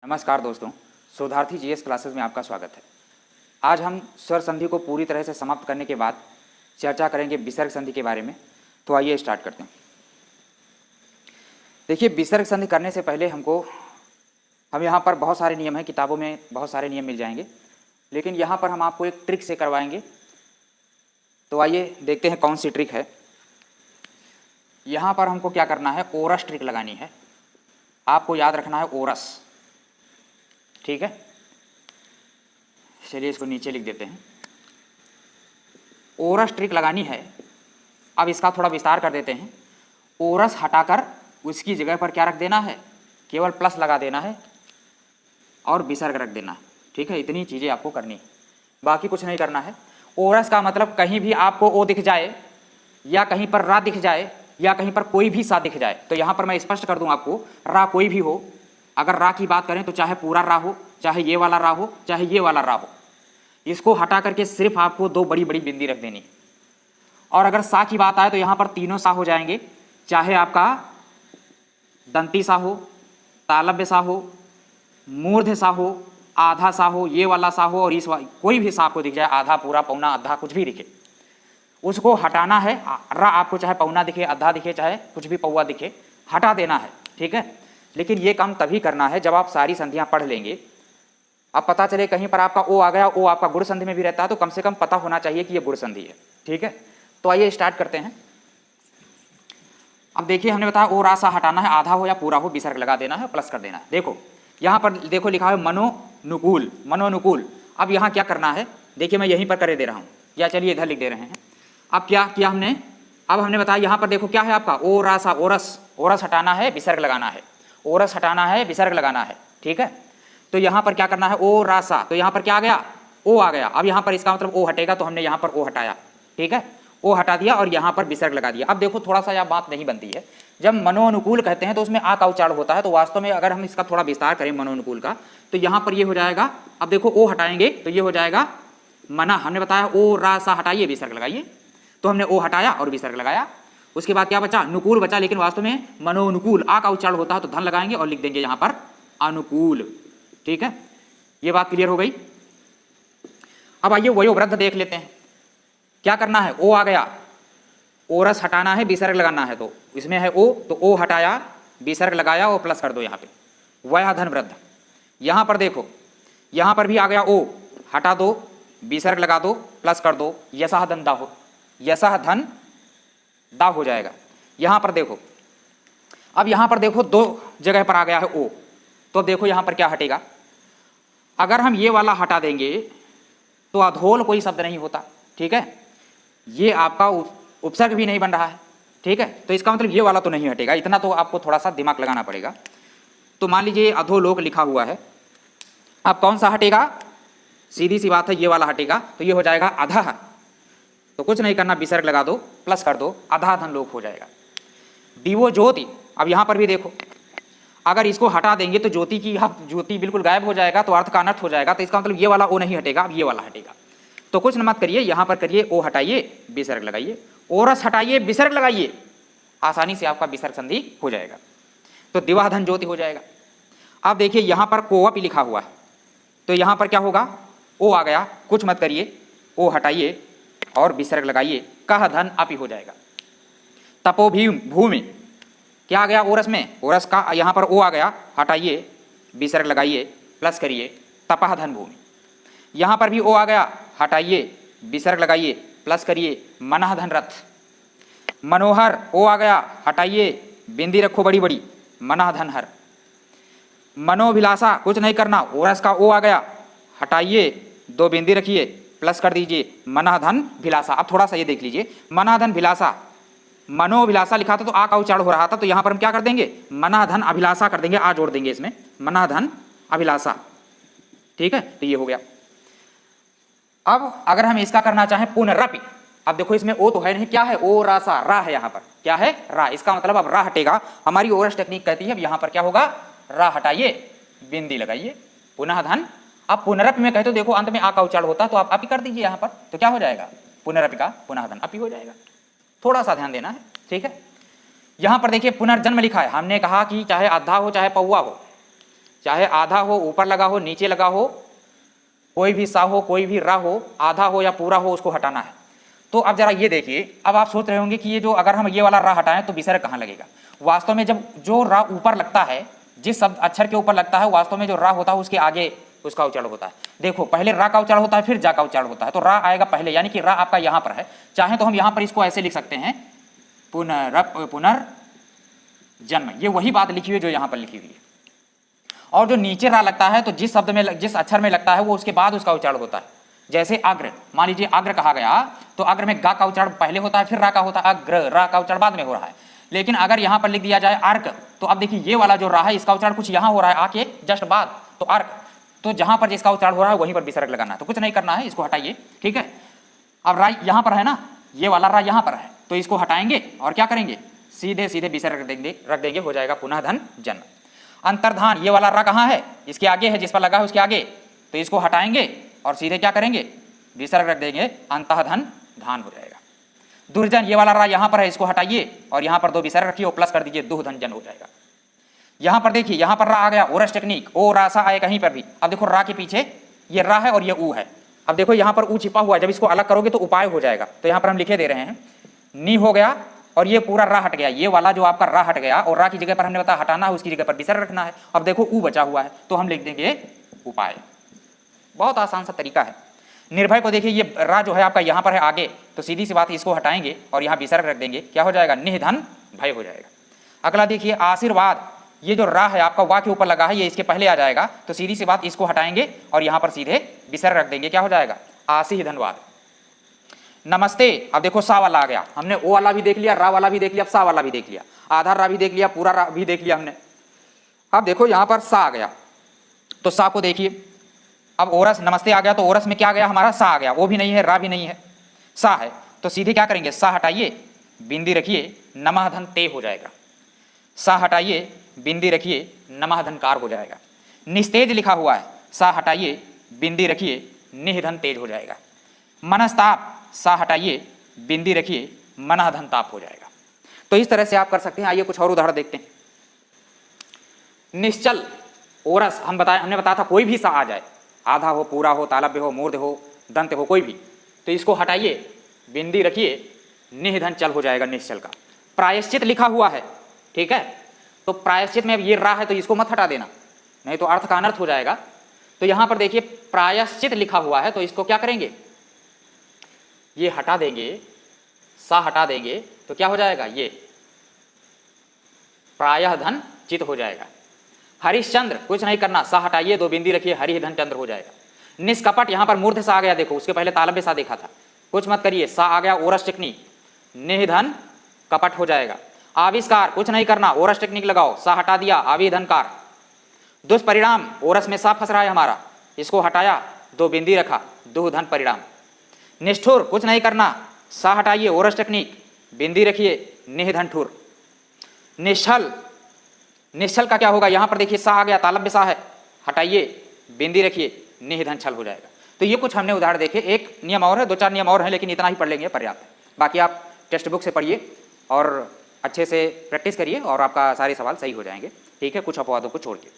नमस्कार दोस्तों, शोधार्थी जीएस क्लासेस में आपका स्वागत है। आज हम स्वर संधि को पूरी तरह से समाप्त करने के बाद चर्चा करेंगे विसर्ग संधि के बारे में। तो आइए स्टार्ट करते हैं। देखिए, विसर्ग संधि करने से पहले हम यहाँ पर बहुत सारे नियम हैं, किताबों में बहुत सारे नियम मिल जाएंगे, लेकिन यहाँ पर हम आपको एक ट्रिक से करवाएंगे। तो आइए देखते हैं कौन सी ट्रिक है। यहाँ पर हमको क्या करना है, ओरस ट्रिक लगानी है। आपको याद रखना है ओरस, ठीक है। चलिए इसको नीचे लिख देते हैं। ओरस ट्रिक लगानी है। अब इसका थोड़ा विस्तार कर देते हैं। ओरस हटाकर उसकी जगह पर क्या रख देना है, केवल प्लस लगा देना है और विसर्ग रख देना है, ठीक है। इतनी चीज़ें आपको करनी है, बाकी कुछ नहीं करना है। ओरस का मतलब कहीं भी आपको ओ दिख जाए या कहीं पर रा दिख जाए या कहीं पर कोई भी सा दिख जाए, तो यहाँ पर मैं स्पष्ट कर दूँ आपको, रा कोई भी हो। अगर रा की बात करें तो चाहे पूरा रा हो, चाहे ये वाला रा हो, चाहे ये वाला रा हो, इसको हटा करके सिर्फ आपको दो बड़ी बड़ी बिंदी रख देनी। और अगर सा की बात आए तो यहाँ पर तीनों सा हो जाएंगे, चाहे आपका दंती सा हो, तालव्य सा हो, मूर्ध सा हो, आधा सा हो, ये वाला सा हो और इस कोई भी सा आपको दिख जाए, आधा, पूरा, पौना, अद्धा, कुछ भी दिखे, उसको हटाना है। रा आपको चाहे पौना दिखे, अद्धा दिखे, चाहे कुछ भी पौवा दिखे, हटा देना है, ठीक है। लेकिन ये काम तभी करना है जब आप सारी संधियां पढ़ लेंगे। अब पता चले कहीं पर आपका ओ आ गया, ओ आपका गुण संधि में भी रहता है, तो कम से कम पता होना चाहिए कि ये गुण संधि है, ठीक है। तो आइए स्टार्ट करते हैं। अब देखिए, हमने बताया ओ रासा हटाना है, आधा हो या पूरा हो, विसर्ग लगा देना है, प्लस कर देना है। देखो यहाँ पर देखो लिखा है मनोनुकूल, मनोनुकूल। अब यहाँ क्या करना है, देखिए मैं यहीं पर कर दे रहा हूँ, या चलिए इधर लिख दे रहे हैं। अब क्या किया हमने, अब हमने बताया यहाँ पर देखो क्या है आपका ओ रासा, ओरस, ओरस हटाना है, विसर्ग लगाना है, ओरस हटाना है, विसर्ग लगाना है, ठीक है। तो यहाँ पर क्या करना है, ओ रासा, तो यहाँ पर क्या आ गया, ओ आ गया। अब यहाँ पर इसका मतलब ओ हटेगा, तो हमने यहाँ पर ओ हटाया, ठीक है, ओ हटा दिया और यहाँ पर विसर्ग लगा दिया। अब देखो थोड़ा सा यह बात नहीं बनती है, जब मनोनुकूल कहते हैं तो उसमें आ का उच्चारण होता है, तो वास्तव में अगर हम इसका थोड़ा विस्तार करें मनोनुकूल का, तो यहाँ पर ये हो जाएगा, अब देखो ओ हटाएंगे तो ये हो जाएगा मना। हमने बताया ओ रासा हटाइए, विसर्ग लगाइए, तो हमने ओ हटाया और विसर्ग लगाया। उसके बाद क्या बचा, नुकूल बचा, लेकिन वास्तव में मनोनुकूल, आ का उच्चारण होता है तो धन लगाएंगे और लिख देंगे यहाँ पर अनुकूल, ठीक है। ये बात क्लियर हो गई। अब आइए वयोवृद्ध देख लेते हैं। क्या करना है, ओ आ गया, ओरस हटाना है, विसर्ग लगाना है, तो इसमें है ओ, तो ओ हटाया, विसर्ग लगाया और प्लस कर दो यहाँ पे, वयाधन वृद्ध। यहाँ पर देखो, यहाँ पर भी आ गया ओ, हटा दो, विसर्ग लगा दो, प्लस कर दो, यशः धन दा हो, यशः धन दा हो जाएगा। यहाँ पर देखो, अब यहाँ पर देखो दो जगह पर आ गया है ओ, तो देखो यहाँ पर क्या हटेगा। अगर हम ये वाला हटा देंगे तो अधोल कोई शब्द नहीं होता, ठीक है। ये आपका उपसर्ग भी नहीं बन रहा है, ठीक है। तो इसका मतलब ये वाला तो नहीं हटेगा, इतना तो आपको थोड़ा सा दिमाग लगाना पड़ेगा। तो मान लीजिए अधोलोक लिखा हुआ है, अब कौन सा हटेगा, सीधी सी बात है ये वाला हटेगा, तो ये हो जाएगा अधः। तो कुछ नहीं करना, विसर्ग लगा दो, प्लस कर दो, अधा धन लोक हो जाएगा। दिवो ज्योति, अब यहाँ पर भी देखो, अगर इसको हटा देंगे तो ज्योति की, ज्योति बिल्कुल गायब हो जाएगा, तो अर्थ का अनर्थ हो जाएगा। तो इसका मतलब ये वाला ओ नहीं हटेगा, अब ये वाला हटेगा। तो कुछ न मत करिए, यहाँ पर करिए ओ हटाइए, विसर्ग लगाइए, ओरस हटाइए, विसर्ग लगाइए, आसानी से आपका विसर्ग संधि हो जाएगा। तो दिवाधन ज्योति हो जाएगा। अब देखिए यहाँ पर कोवप लिखा हुआ है, तो यहाँ पर क्या होगा, ओ आ गया, कुछ मत करिए, ओ हटाइए और विसर्ग लगाइए, कह धन अपि हो जाएगा। तपोभी भूमि, क्या आ गया ओरस में, ओरस का यहाँ पर ओ आ गया, हटाइए, विसर्ग लगाइए, प्लस करिए, तपह धन भूमि। यहाँ पर भी ओ आ गया, हटाइए, विसर्ग लगाइए, प्लस करिए, मनः धन रथ। मनोहर, ओ आ गया, हटाइए, बिंदी रखो बड़ी बड़ी, मनः धन हर। मनोभिलाषा, कुछ नहीं करना, ओरस का ओ आ गया, हटाइए, दो बिंदी रखिए, प्लस कर दीजिए, मनः धन भिलाषा। अब थोड़ा सा ये देख लीजिए, मनः धन भिलाषा, मनोभिलाषा लिखा था तो आ का उच्चारण हो रहा था, तो यहाँ पर हम क्या कर देंगे, मनः धन अभिलाषा कर देंगे, आ जोड़ देंगे इसमें, मनः धन अभिलाषा, ठीक है। तो ये हो गया। अब अगर हम इसका करना चाहें पुनरपि, अब देखो इसमें ओ तो है नहीं, क्या है, ओ रासा, रा है, यहाँ पर क्या है, रा। इसका मतलब अब रा हटेगा, हमारी ओरस टेक्निक कहती है अब यहाँ पर क्या होगा, रा हटाइए, बिंदी लगाइए, पुनः धन। अब पुनरपि में कहे तो देखो अंत में आ का उच्चारण होता है, तो आप अपि कर दीजिए यहाँ पर, तो क्या हो जाएगा, पुनरपि का पुनः धन अपि हो जाएगा। थोड़ा सा ध्यान देना है, ठीक है। यहाँ पर देखिए पुनर्जन्म लिखा है, हमने कहा कि चाहे अद्धा हो चाहे पौवा हो, चाहे आधा हो, ऊपर लगा हो, नीचे लगा हो, कोई भी सा हो, कोई भी रा हो, आधा हो या पूरा हो, उसको हटाना है। तो अब जरा ये देखिए, अब आप सोच रहे होंगे कि ये जो अगर हम ये वाला रा हटाएं तो विसर्ग कहाँ लगेगा। वास्तव में जब जो रा ऊपर लगता है, जिस शब्द अक्षर के ऊपर लगता है, वास्तव में जो रा होता है उसके आगे उसका उच्चारण होता है। देखो पहले रा का उच्चारण होता है, फिर जा का उच्चारण होता है, तो रा आएगा पहले, यानी कि रा आपका यहाँ पर है। चाहे तो हम यहाँ पर इसको ऐसे लिख सकते हैं, पुनर्जन्म, ये वही बात लिखी हुई जो यहाँ पर लिखी हुई है। और जो नीचे रा लगता है तो जिस शब्द में, जिस अक्षर में लगता है वो उसके बाद उसका उच्चारण होता है। जैसे अग्र, मान लीजिए अग्र कहा गया तो अग्र में गा का उच्चारण पहले होता है, फिर रा का होता है, अग्र, रा का उच्चारण बाद में हो रहा है। लेकिन अगर यहाँ पर लिख दिया जाए अर्क, तो अब देखिए ये वाला जो रा है इसका उच्चारण कुछ यहाँ हो रहा है आके जस्ट बाद, तो अर्क, तो जहां पर जिसका उच्चारण हो रहा है वहीं पर विसर्ग लगाना है। तो कुछ नहीं करना है, इसको हटाइए, ठीक है। अब रा यहाँ पर है ना, ये वाला रा यहाँ पर है, तो इसको हटाएंगे और क्या करेंगे, सीधे सीधे विसर्ग रख देंगे, हो जाएगा पुनः धन जन्म। अंतर्धान, ये वाला रा कहाँ है, इसके आगे है, जिस पर लगा है उसके आगे, तो इसको हटाएंगे और सीधे क्या करेंगे, विसर्ग रख देंगे, अंतः धन धान हो जाएगा। दुर्जन, ये वाला रा यहाँ पर है, इसको हटाइए और यहाँ पर दो विसर्ग रखिए और प्लस कर दीजिए, दुह धन जन हो जाएगा। यहाँ पर देखिए, यहाँ पर रा आ गया, ओरस टेक्निक, ओ रासा आए कहीं पर भी। अब देखो रा के पीछे ये रा है और ये ऊ है। अब देखो यहाँ पर ऊ छिपा हुआ है, जब इसको अलग करोगे तो उपाय हो जाएगा। तो यहाँ पर हम लिखे दे रहे हैं, नी हो गया और ये पूरा रा हट गया, ये वाला जो आपका रा हट गया और रा की जगह पर हमने बताया हटाना है, उसकी जगह पर विसर्ग रखना है। अब देखो ऊ बचा हुआ है, तो हम लिख देंगे उपाय। बहुत आसान सा तरीका है। निर्भय को देखिए, ये रा जो है आपका यहाँ पर है आगे, तो सीधी सी बात, इसको हटाएंगे और यहाँ विसर्ग रख देंगे, क्या हो जाएगा, निधन भय हो जाएगा। अगला देखिए आशीर्वाद, ये जो रा है आपका वा के ऊपर लगा है, ये इसके पहले आ जाएगा, तो सीधी सी बात, इसको हटाएंगे और यहाँ पर सीधे विसर्ग रख देंगे, क्या हो जाएगा, आशी धनवाद। नमस्ते, अब देखो सा वाला आ गया, हमने ओ वाला भी देख लिया, रा वाला भी देख लिया, अब सा वाला भी देख लिया, आधा रा भी देख लिया, पूरा रा भी देख लिया हमने। अब देखो यहाँ पर सा आ गया, तो सा को देखिए, अब ओरस, नमस्ते आ गया तो ओरस में क्या आ गया हमारा, सा आ गया, वो भी नहीं है, रा भी नहीं है, सा है, तो सीधे क्या करेंगे, सा हटाइए, बिंदी रखिए, नमः धन ते हो जाएगा। सा हटाइए, बिंदी रखिए, नमः धनकार हो जाएगा। निस्तेज लिखा हुआ है, सा हटाइए, बिंदी रखिए, निधन तेज हो जाएगा। मनस्ताप, सा हटाइए, बिंदी रखिए, मनः धन ताप हो जाएगा। तो इस तरह से आप कर सकते हैं। आइए कुछ और उदाहरण देखते हैं। निश्चल, ओरस, हमने बताया था कोई भी सा आ जाए, आधा हो, पूरा हो, तालव्य हो, मूर्ध हो, दंत हो, कोई भी, तो इसको हटाइए, बिंदी रखिए, निधन चल हो जाएगा निश्चल का। प्रायश्चित लिखा हुआ है, ठीक है, तो प्रायश्चित में ये रा है तो इसको मत हटा देना, नहीं तो अर्थ का अनर्थ हो जाएगा। तो यहां पर देखिए प्रायश्चित लिखा हुआ है, तो इसको क्या करेंगे, ये हटा देंगे, सा हटा देंगे, तो क्या हो जाएगा, ये प्रायः धन चित हो जाएगा। हरिश्चंद्र, कुछ नहीं करना, सा हटाइए, दो बिंदी रखिए, हरि धन चंद्र हो जाएगा। निष्कपट, यहां पर मूर्ध सा आ गया, देखो उसके पहले तालव्य सा देखा था, कुछ मत करिए, सा आ गया, ओरस टिकनी, निधन कपट हो जाएगा। आविष्कार, कुछ नहीं करना, ओरस टेक्निक लगाओ, सा हटा दिया, आविधनकार। दुष्परिणाम, ओरस में सा फंस रहा है हमारा, इसको हटाया, दो बिंदी रखा, दुधन परिणाम। निष्ठुर, कुछ नहीं करना, सा हटाइए, ओरस टेक्निक, बिंदी रखिए, निधन ठुर। निश्चल, निश्चल का क्या होगा, यहां पर देखिए सा आ गया, तालव्य सा है, हटाइए, बिंदी रखिए, निधन छल हो जाएगा। तो ये कुछ हमने उदाहरण देखे। एक नियम और है, दो चार नियम और हैं, लेकिन इतना ही पढ़ लेंगे पर्याप्त है। बाकी आप टेक्स्ट बुक से पढ़िए और अच्छे से प्रैक्टिस करिए और आपका सारे सवाल सही हो जाएंगे, ठीक है, कुछ अपवादों को छोड़ के।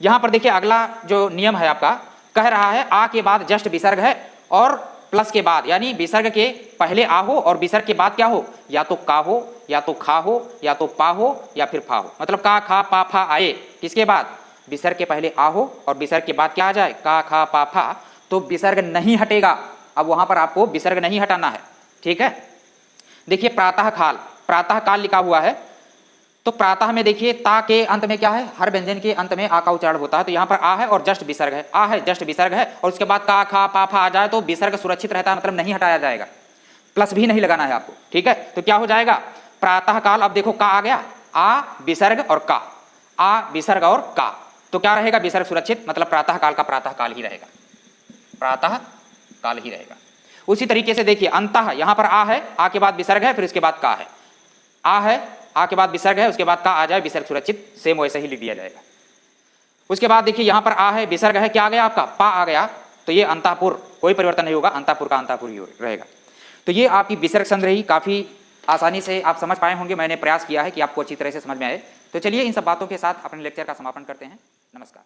यहाँ पर देखिए अगला जो नियम है आपका, कह रहा है आ के बाद जस्ट विसर्ग है और प्लस के बाद, यानी विसर्ग के पहले आ हो और विसर्ग के बाद क्या हो, या तो का हो, या तो खा हो, या तो पा हो, या फिर फा हो। मतलब का खा पा फा आए, किसके बाद, विसर्ग के पहले आ हो और विसर्ग के बाद क्या आ जाए, का खा पा फा, तो विसर्ग नहीं हटेगा। अब वहां पर आपको विसर्ग नहीं हटाना है, ठीक है। देखिए प्रातः काल, प्रातः काल लिखा हुआ है, तो प्रातः में देखिए ता के अंत में क्या है, हर व्यंजन के अंत में आ का उच्चारण होता है, तो यहाँ पर आ है और जस्ट विसर्ग है, आ है जस्ट विसर्ग है, और उसके बाद का खा पा फा आ जाए तो विसर्ग सुरक्षित रहता है, मतलब नहीं हटाया जाएगा, प्लस भी नहीं लगाना है आपको, ठीक है। तो क्या हो जाएगा, प्रातः काल, अब देखो का आ गया, आ विसर्ग और का, आ विसर्ग और का, तो क्या रहेगा, विसर्ग सुरक्षित, मतलब प्रातः काल का प्रातः काल ही रहेगा, प्रातः काल ही रहेगा। उसी तरीके से देखिए अंतः, यहां पर आ है, आ के बाद विसर्ग है, फिर उसके बाद का है, आ है, आ के बाद विसर्ग है, उसके बाद का आ जाए, विसर्ग सुरक्षित, सेम वैसे ही लिख दिया जाएगा। उसके बाद देखिए यहां पर आ है, विसर्ग है, क्या आ गया आपका, पा आ गया, तो ये अंतापुर, कोई परिवर्तन नहीं होगा, अंतापुर का अंतापुर ही रहेगा। तो ये आपकी विसर्ग संग्रही काफी आसानी से आप समझ पाए होंगे, मैंने प्रयास किया है कि आपको अच्छी तरह से समझ में आए। तो चलिए इन सब बातों के साथ अपने लेक्चर का समापन करते हैं। नमस्कार।